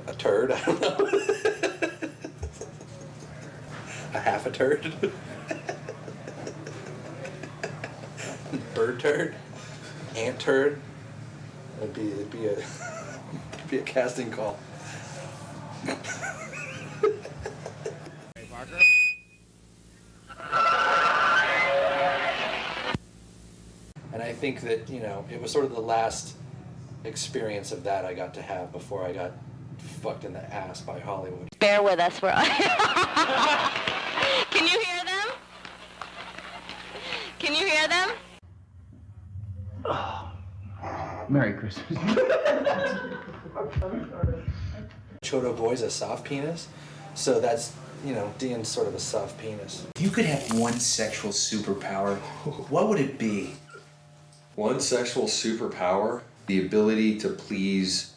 a turd, I don't know. A half a turd. Bird turd. Ant turd. It'd be a casting call. Hey, Parker? And I think that, it was sort of the last experience of that I got to have before I got fucked in the ass by Hollywood. Bear with us for Can you hear them? Can you hear them? Oh, Merry Christmas. Chodo Boy's a soft penis, so that's, Dean's sort of a soft penis. If you could have one sexual superpower, what would it be? One sexual superpower, the ability to please,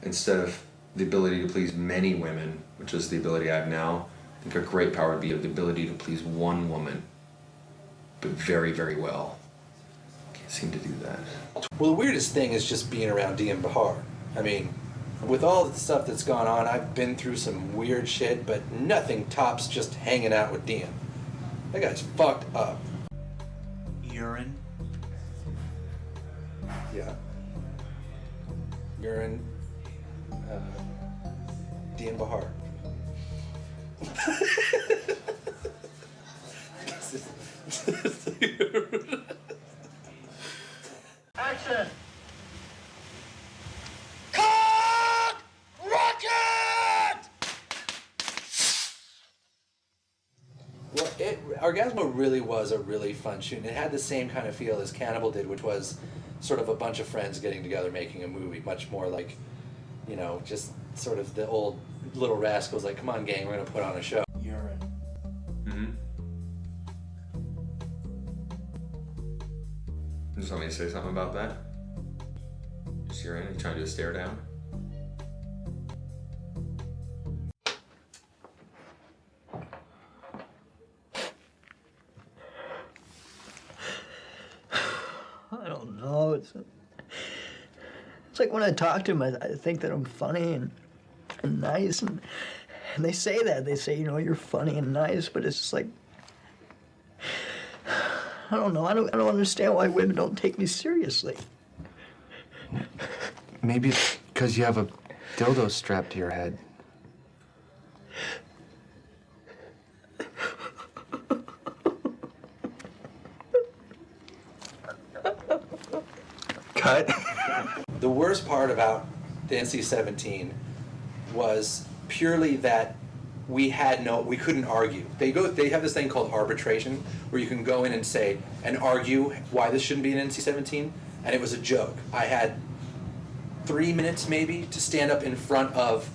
instead of the ability to please many women, which is the ability I have now, I think a great power would be the ability to please one woman, but very, very well. Can't seem to do that. Well, the weirdest thing is just being around Dean Bahar. I mean, with all the stuff that's gone on, I've been through some weird shit, but nothing tops just hanging out with Dean. That guy's fucked up. Urine. Yeah. Urine. Dean Bahar. Action! Well, Orgasmo really was a really fun shoot. And it had the same kind of feel as Cannibal did, which was sort of a bunch of friends getting together making a movie, much more like, just sort of the old Little Rascals, like, come on gang, we're going to put on a show. Urine. Mm-hmm. You just want me to say something about that? Just urine? You trying to do a stare down? I don't know. It's like when I talk to them, I think that I'm funny and nice, and they say that. They say, you're funny and nice, but it's just like, I don't know. I don't understand why women don't take me seriously. Maybe it's because you have a dildo strapped to your head. Cut. The worst part about the NC-17 was purely that we couldn't argue. They have this thing called arbitration, where you can go in and say, and argue why this shouldn't be an NC-17, and it was a joke. I had 3 minutes maybe to stand up in front of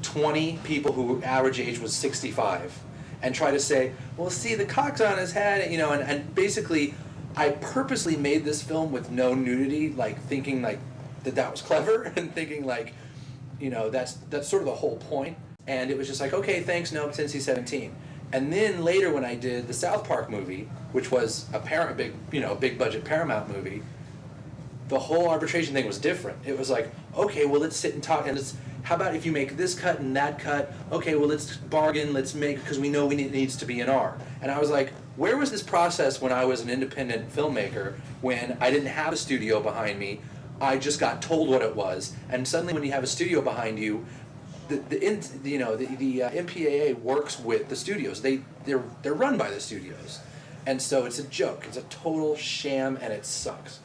20 people whose average age was 65 and try to say, well, see, the cock's on his head, and basically I purposely made this film with no nudity, like thinking like that was clever and thinking like, that's sort of the whole point. And it was just like, okay, thanks, no, it's NC-17. And then later when I did the South Park movie, which was a big budget Paramount movie, the whole arbitration thing was different. It was like, okay, well, let's sit and talk, and how about if you make this cut and that cut? Okay, well, let's bargain, let's make, because we know it needs to be an R. And I was like, where was this process when I was an independent filmmaker, when I didn't have a studio behind me? I just got told what it was, and suddenly when you have a studio behind you, the MPAA works with the studios. They're run by the studios, and so it's a joke. It's a total sham, and it sucks.